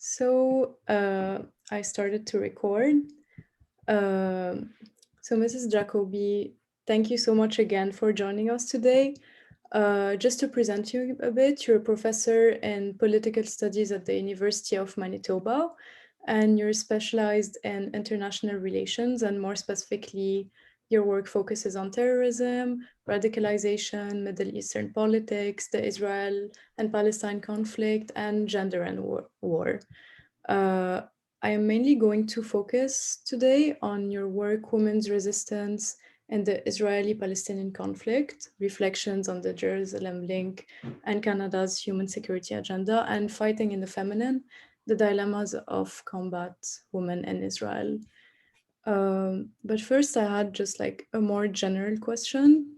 I started to record. So Mrs. Jacoby, thank you so much again for joining us today. Just to present you a bit, you're a professor in political studies at the University of Manitoba, and you're specialized in international relations, and more specifically, your work focuses on terrorism, radicalization, Middle Eastern politics, the Israel and Palestine conflict, and gender and war. Uh, I am mainly going to focus today on your work, Women's Resistance and the Israeli-Palestinian Conflict, Reflections on the Jerusalem Link and Canada's Human Security Agenda, and Fighting in the Feminine, the Dilemmas of Combat Women in Israel. But first I had just like a more general question,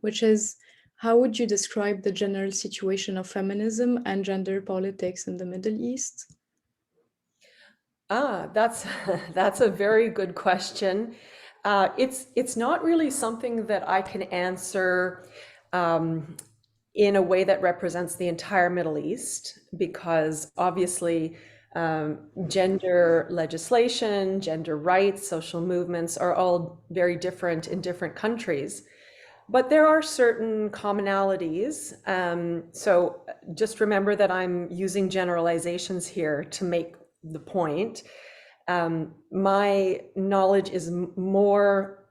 which is, how would you describe the general situation of feminism and gender politics in the Middle East? That's that's a very good question. It's not really something that I can answer um, in a way that represents the entire Middle East, because obviously gender legislation, gender rights, social movements are all very different in different countries. But there are certain commonalities. So just remember that I'm using generalizations here to make the point. My knowledge is more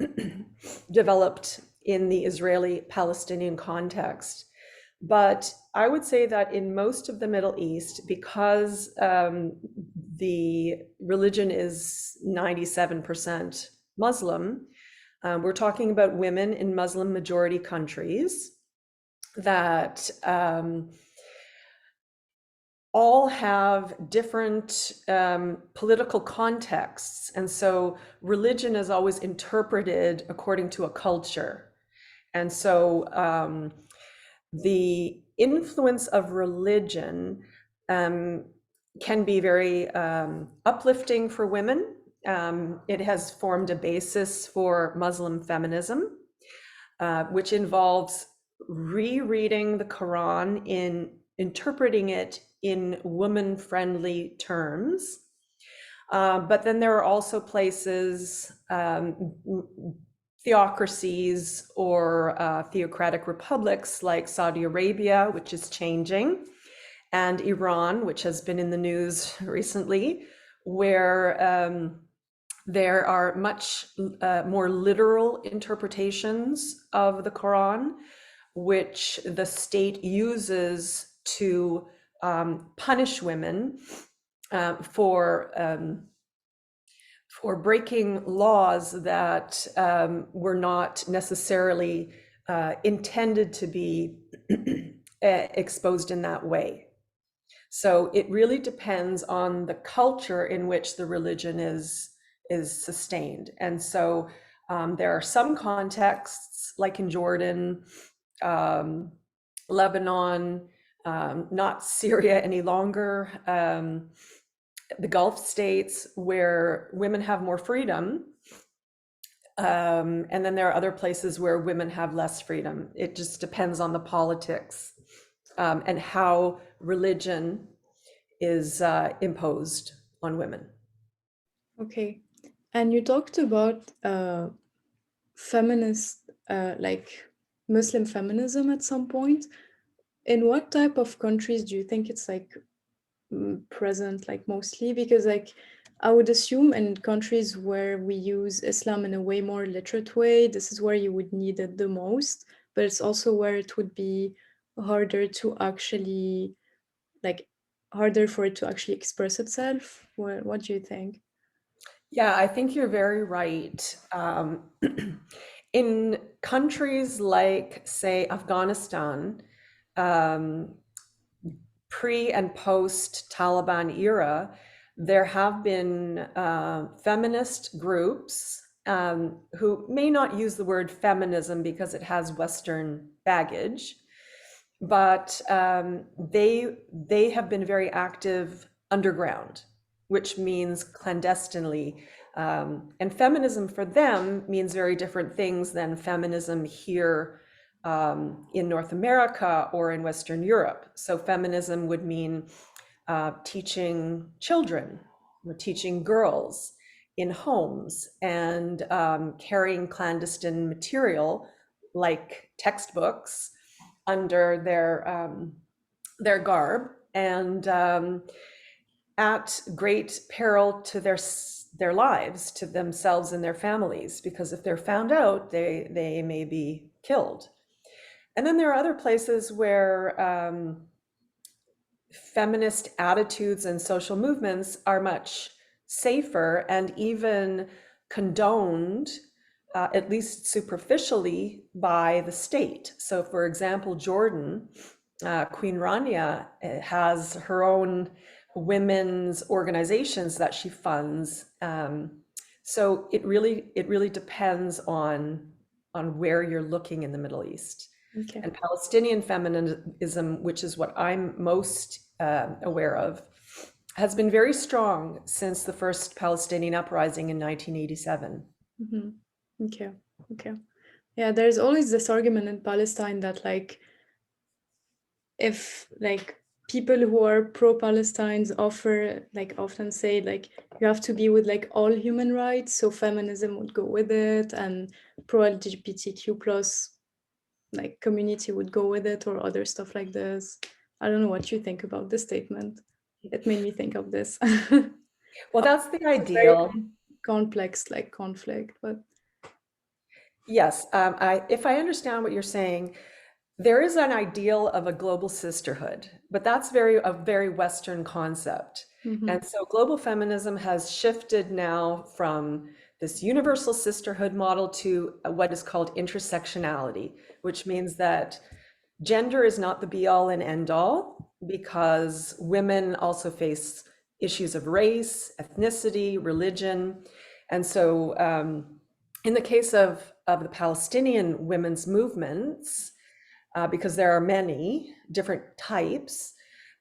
developed in the Israeli-Palestinian context. But I would say that in most of the Middle East, because the religion is 97% Muslim, we're talking about women in Muslim majority countries that all have different political contexts. And so religion is always interpreted according to a culture. And so the influence of religion can be very uplifting for women. It has formed a basis for Muslim feminism, which involves rereading the Quran in interpreting it in woman-friendly terms. But then there are also places, theocracies or theocratic republics like Saudi Arabia, which is changing, and Iran, which has been in the news recently, where there are much more literal interpretations of the Quran, which the state uses to punish women for breaking laws that were not necessarily intended to be exposed in that way. So it really depends on the culture in which the religion is sustained. And so there are some contexts, like in Jordan, Lebanon, not Syria any longer, the Gulf states, where women have more freedom. And then there are other places where women have less freedom. It just depends on the politics and how religion is imposed on women. Okay. And you talked about feminist, like Muslim feminism at some point. In what type of countries do you think it's like present, like mostly? Because like I would assume in countries where we use Islam in a way more literate way, this is where you would need it the most, but it's also where it would be harder to actually, like, harder for it to actually express itself. What do you think? Yeah, I think you're very right. In countries like, say, Afghanistan, pre and post Taliban era, there have been feminist groups who may not use the word feminism because it has Western baggage, but they have been very active underground, which means clandestinely. And feminism for them means very different things than feminism here in North America or in Western Europe. So feminism would mean teaching children, teaching girls in homes, and carrying clandestine material like textbooks under their garb, and at great peril to their lives, to themselves and their families, because if they're found out, they may be killed. And then there are other places where feminist attitudes and social movements are much safer and even condoned, at least superficially, by the state. So, for example, Jordan, Queen Rania has her own women's organizations that she funds. So it really depends on where you're looking in the Middle East. Okay. And Palestinian feminism, which is what I'm most aware of, has been very strong since the first Palestinian uprising in 1987. Mm-hmm. Okay. Okay. Yeah, there's always this argument in Palestine that like if like people who are pro-Palestines often say like you have to be with like all human rights, so feminism would go with it, and pro-LGBTQ plus like community would go with it, or other stuff like this. I don't know what you think about this statement. It made me think of this. Well, that's the It's a very ideal. complex like conflict, but Yes, if I understand what you're saying, there is an ideal of a global sisterhood, but that's a very Western concept. And so global feminism has shifted now from this universal sisterhood model to what is called intersectionality, which means that gender is not the be all and end all, because women also face issues of race, ethnicity, religion. And so in the case of the Palestinian women's movements, because there are many different types,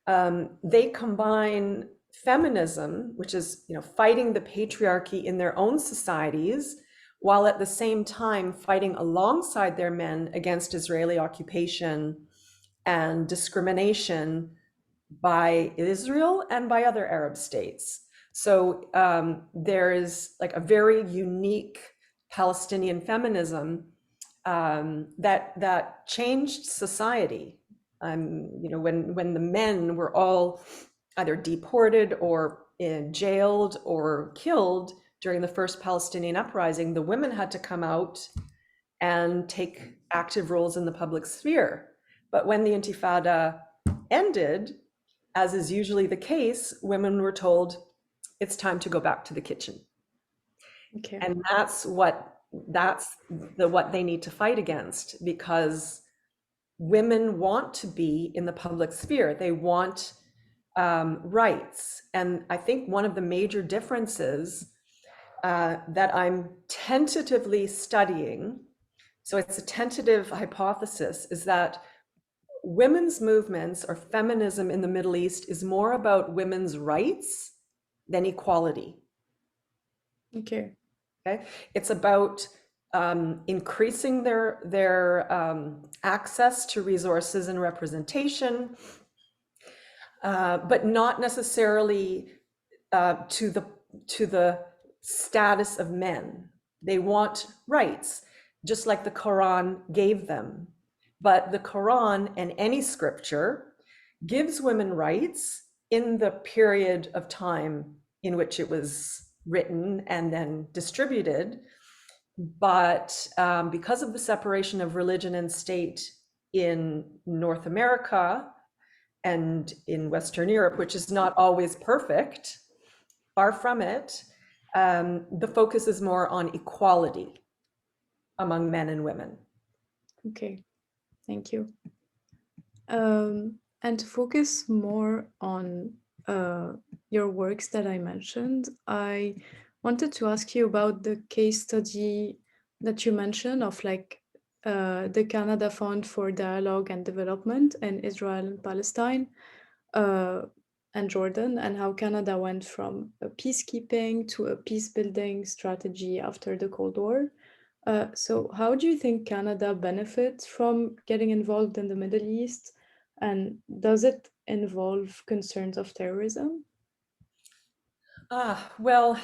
they combine feminism, which is fighting the patriarchy in their own societies, while at the same time fighting alongside their men against Israeli occupation and discrimination by Israel and by other Arab states. So there is like a very unique Palestinian feminism that changed society. When the men were all either deported or jailed or killed during the first Palestinian uprising, the women had to come out and take active roles in the public sphere. But when the Intifada ended, as is usually the case, women were told it's time to go back to the kitchen. okay. And that's what they need to fight against, because women want to be in the public sphere. They want rights. And I think one of the major differences that I'm tentatively studying, so it's a tentative hypothesis, is that women's movements or feminism in the Middle East is more about women's rights than equality. Okay. Okay, it's about increasing their access to resources and representation, but not necessarily to the status of men. They want rights, just like the Quran gave them. But the Quran and any scripture gives women rights in the period of time in which it was written and then distributed. But because of the separation of religion and state in North America and in Western Europe, which is not always perfect, far from it, the focus is more on equality among men and women. Okay, thank you. And to focus more on your works that I mentioned, I wanted to ask you about the case study that you mentioned of like the Canada Fund for Dialogue and Development in Israel and Palestine and Jordan, and how Canada went from a peacekeeping to a peace building strategy after the Cold War. So how do you think Canada benefits from getting involved in the Middle East? And does it involve concerns of terrorism? Well,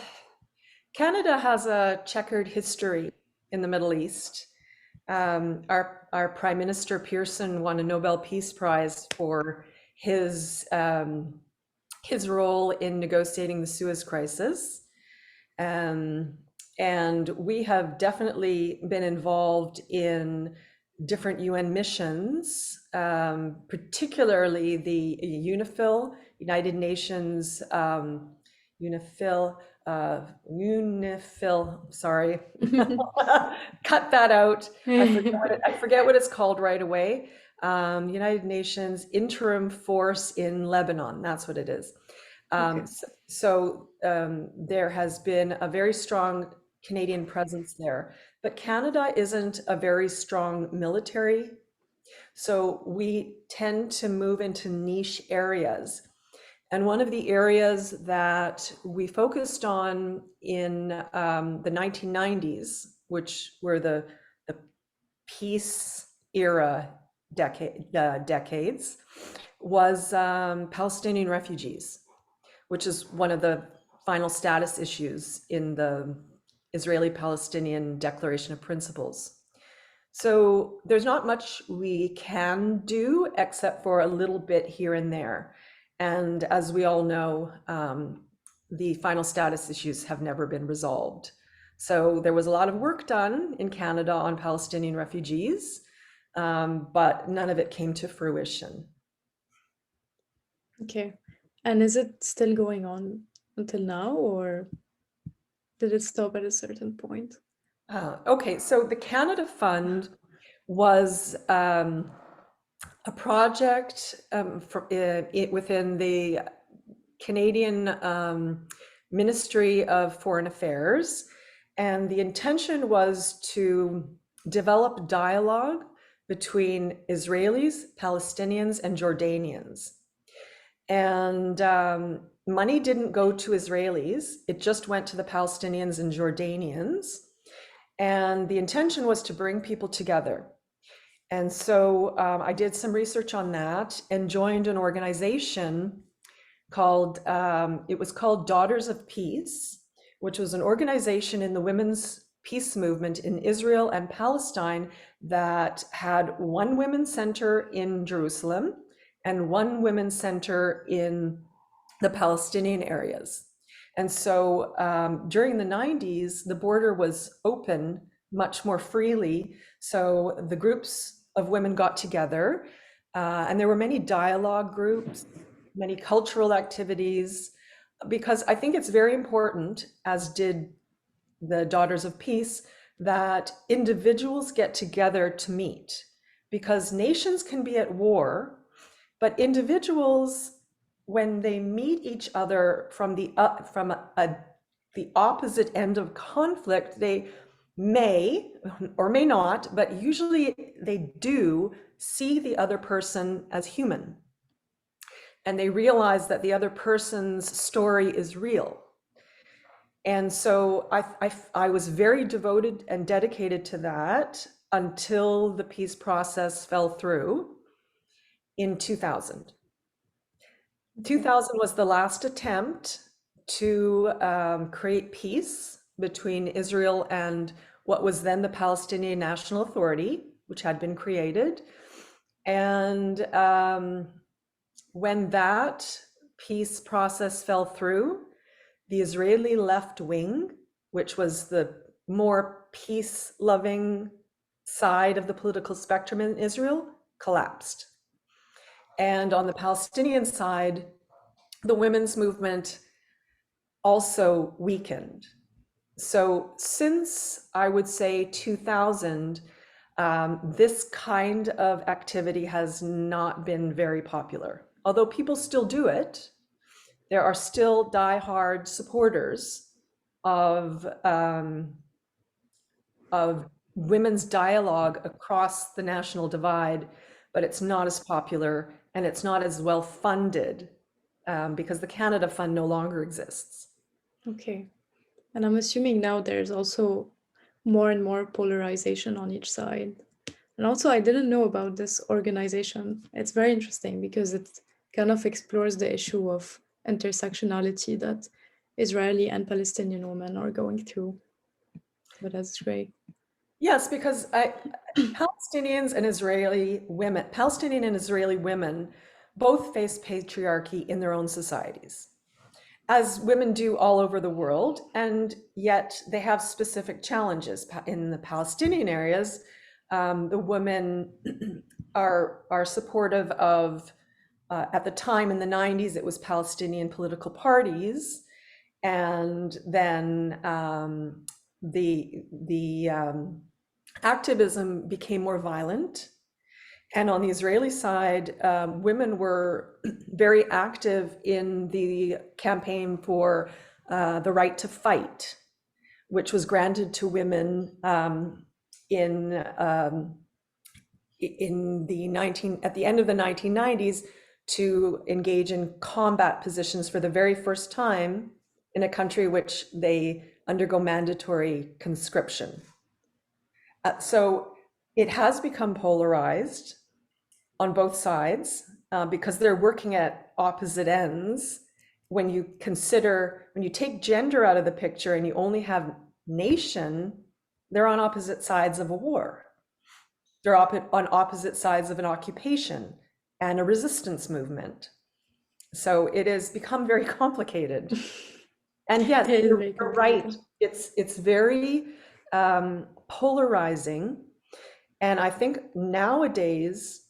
Canada has a checkered history in the Middle East. Our Prime Minister Pearson won a Nobel Peace Prize for his role in negotiating the Suez Crisis. And we have definitely been involved in different UN missions, particularly the UNIFIL, United Nations, UNIFIL, sorry, cut that out. I forget what it's called right away. United Nations Interim Force in Lebanon, that's what it is. Okay. There has been a very strong Canadian presence there, but Canada isn't a very strong military. So we tend to move into niche areas. And one of the areas that we focused on in the 1990s, which were the peace era decades, was Palestinian refugees, which is one of the final status issues in the Israeli-Palestinian Declaration of Principles. So there's not much we can do except for a little bit here and there. And as we all know, the final status issues have never been resolved. So there was a lot of work done in Canada on Palestinian refugees, but none of it came to fruition. Okay. And is it still going on until now, or did it stop at a certain point? Okay, so the Canada Fund was a project within the Canadian Ministry of Foreign Affairs, and the intention was to develop dialogue between Israelis, Palestinians, and Jordanians. And money didn't go to Israelis, it just went to the Palestinians and Jordanians. And the intention was to bring people together. And so I did some research on that and joined an organization called, it was called Daughters of Peace, which was an organization in the women's peace movement in Israel and Palestine that had one women's center in Jerusalem and one women's center in the Palestinian areas. And so during the 90s, the border was open much more freely. So the groups of women got together, and there were many dialogue groups, many cultural activities, because I think it's very important, as did the Daughters of Peace, that individuals get together to meet, because nations can be at war, but individuals, when they meet each other from the opposite end of conflict, they may or may not, but usually they do see the other person as human. And they realize that the other person's story is real. And so I was very devoted and dedicated to that until the peace process fell through in 2000. 2000 was the last attempt to create peace between Israel and what was then the Palestinian National Authority, which had been created. And when that peace process fell through, the Israeli left wing, which was the more peace-loving side of the political spectrum in Israel, collapsed. And on the Palestinian side, the women's movement also weakened. So since, I would say, 2000, this kind of activity has not been very popular. Although people still do it, there are still diehard supporters of women's dialogue across the national divide, but it's not as popular and it's not as well funded because the Canada Fund no longer exists. Okay. And I'm assuming now there's also more and more polarization on each side. And also, I didn't know about this organization. It's very interesting because it kind of explores the issue of intersectionality that Israeli and Palestinian women are going through. But that's great. Yes, because Palestinians and Palestinian and Israeli women both face patriarchy in their own societies, as women do all over the world, and yet they have specific challenges. In the Palestinian areas, the women are supportive of, at the time in the 90s, it was Palestinian political parties, and then the activism became more violent. And on the Israeli side, women were very active in the campaign for the right to fight, which was granted to women in at the end of the 1990s to engage in combat positions for the very first time in a country which they undergo mandatory conscription. So it has become polarized on both sides because they're working at opposite ends. When you take gender out of the picture and you only have nation, they're on opposite sides of a war. They're on opposite sides of an occupation and a resistance movement. So it has become very complicated. And yes, you're right. It's very polarizing. And I think nowadays,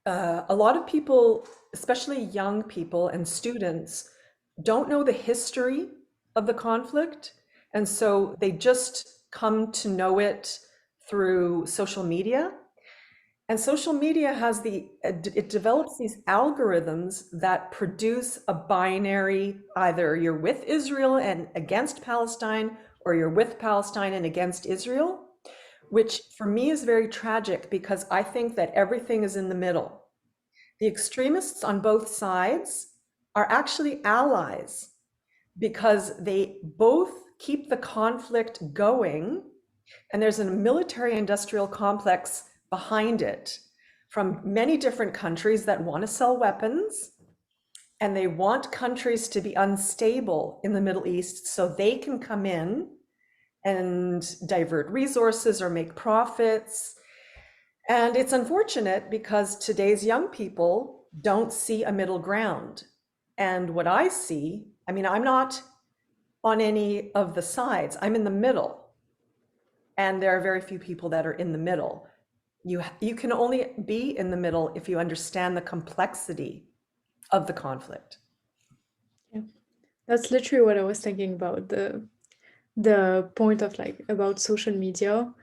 a lot of people, especially young people and students, don't know the history of the conflict. And so they just come to know it through social media. And social media it develops these algorithms that produce a binary, either you're with Israel and against Palestine, or you're with Palestine and against Israel, which for me is very tragic because I think that everything is in the middle. The extremists on both sides are actually allies because they both keep the conflict going, and there's a military-industrial complex behind it from many different countries that want to sell weapons, and they want countries to be unstable in the Middle East so they can come in and divert resources or make profits. And it's unfortunate because today's young people don't see a middle ground. And what I see, I mean, I'm not on any of the sides, I'm in the middle. And there are very few people that are in the middle. You can only be in the middle if you understand the complexity of the conflict. Yeah, that's literally what I was thinking about, the point of like about social media.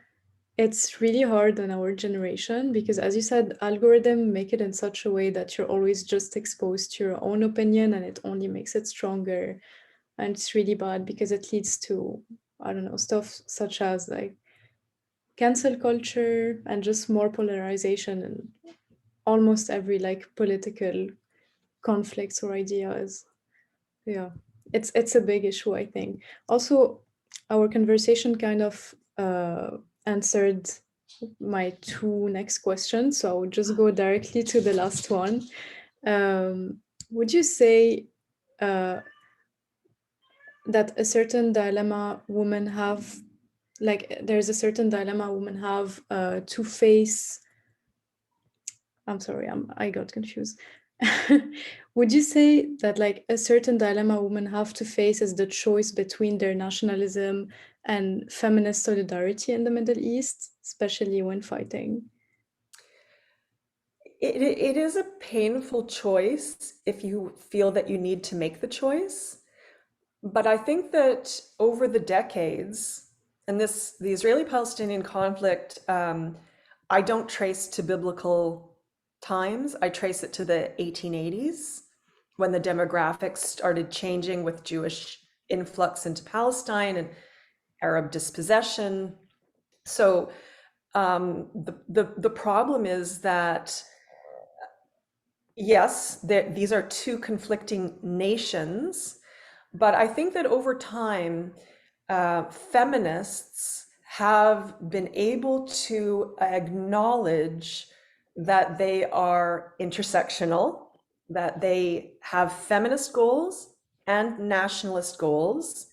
It's really hard on our generation because, as you said, algorithms make it in such a way that you're always just exposed to your own opinion, and it only makes it stronger. And it's really bad because it leads to, I don't know, stuff such as like cancel culture and just more polarization in almost every like political conflicts or ideas. Yeah, it's a big issue, I think. Also, our conversation kind of answered my two next questions, so I would just go directly to the last one. Would you say that a certain dilemma women have, like there's a certain dilemma women have to face? I'm sorry, I got confused. Would you say that like a certain dilemma women have to face is the choice between their nationalism and feminist solidarity in the Middle East, especially when fighting? It is a painful choice if you feel that you need to make the choice. But I think that over the decades, and the Israeli-Palestinian conflict, I don't trace to biblical times. I trace it to the 1880s when the demographics started changing with Jewish influx into Palestine and Arab dispossession. So the problem is that, yes, these are two conflicting nations, but I think that over time, feminists have been able to acknowledge that they are intersectional that they have feminist goals and nationalist goals,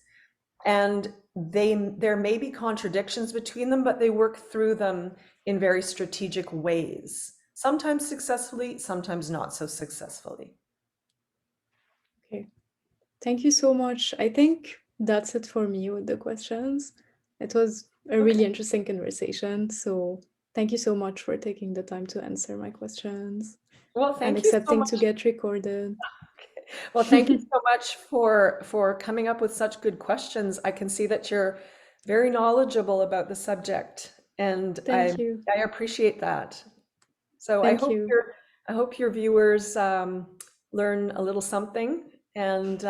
and there may be contradictions between them, but they work through them in very strategic ways, sometimes successfully, sometimes not so successfully. Okay. Thank you so much. I think that's it for me with the questions. It was a really interesting conversation. So thank you so much for taking the time to answer my questions Well, and thank you so accepting to much. get recorded. Well, thank you so much for coming up with such good questions. I can see that you're very knowledgeable about the subject, and Thank you. I appreciate that. So Thank you. I hope your viewers learn a little something, and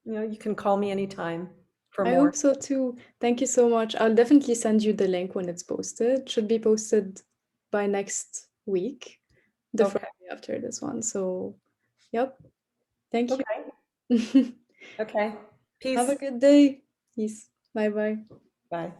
you can call me anytime for I more. hope so too. Thank you so much. I'll definitely send you the link when it's posted. It should be posted by next week, the Okay. Friday after this one. So, yep. Thank Okay. you. Okay. Have a Peace. good day. Peace. Bye bye. Bye.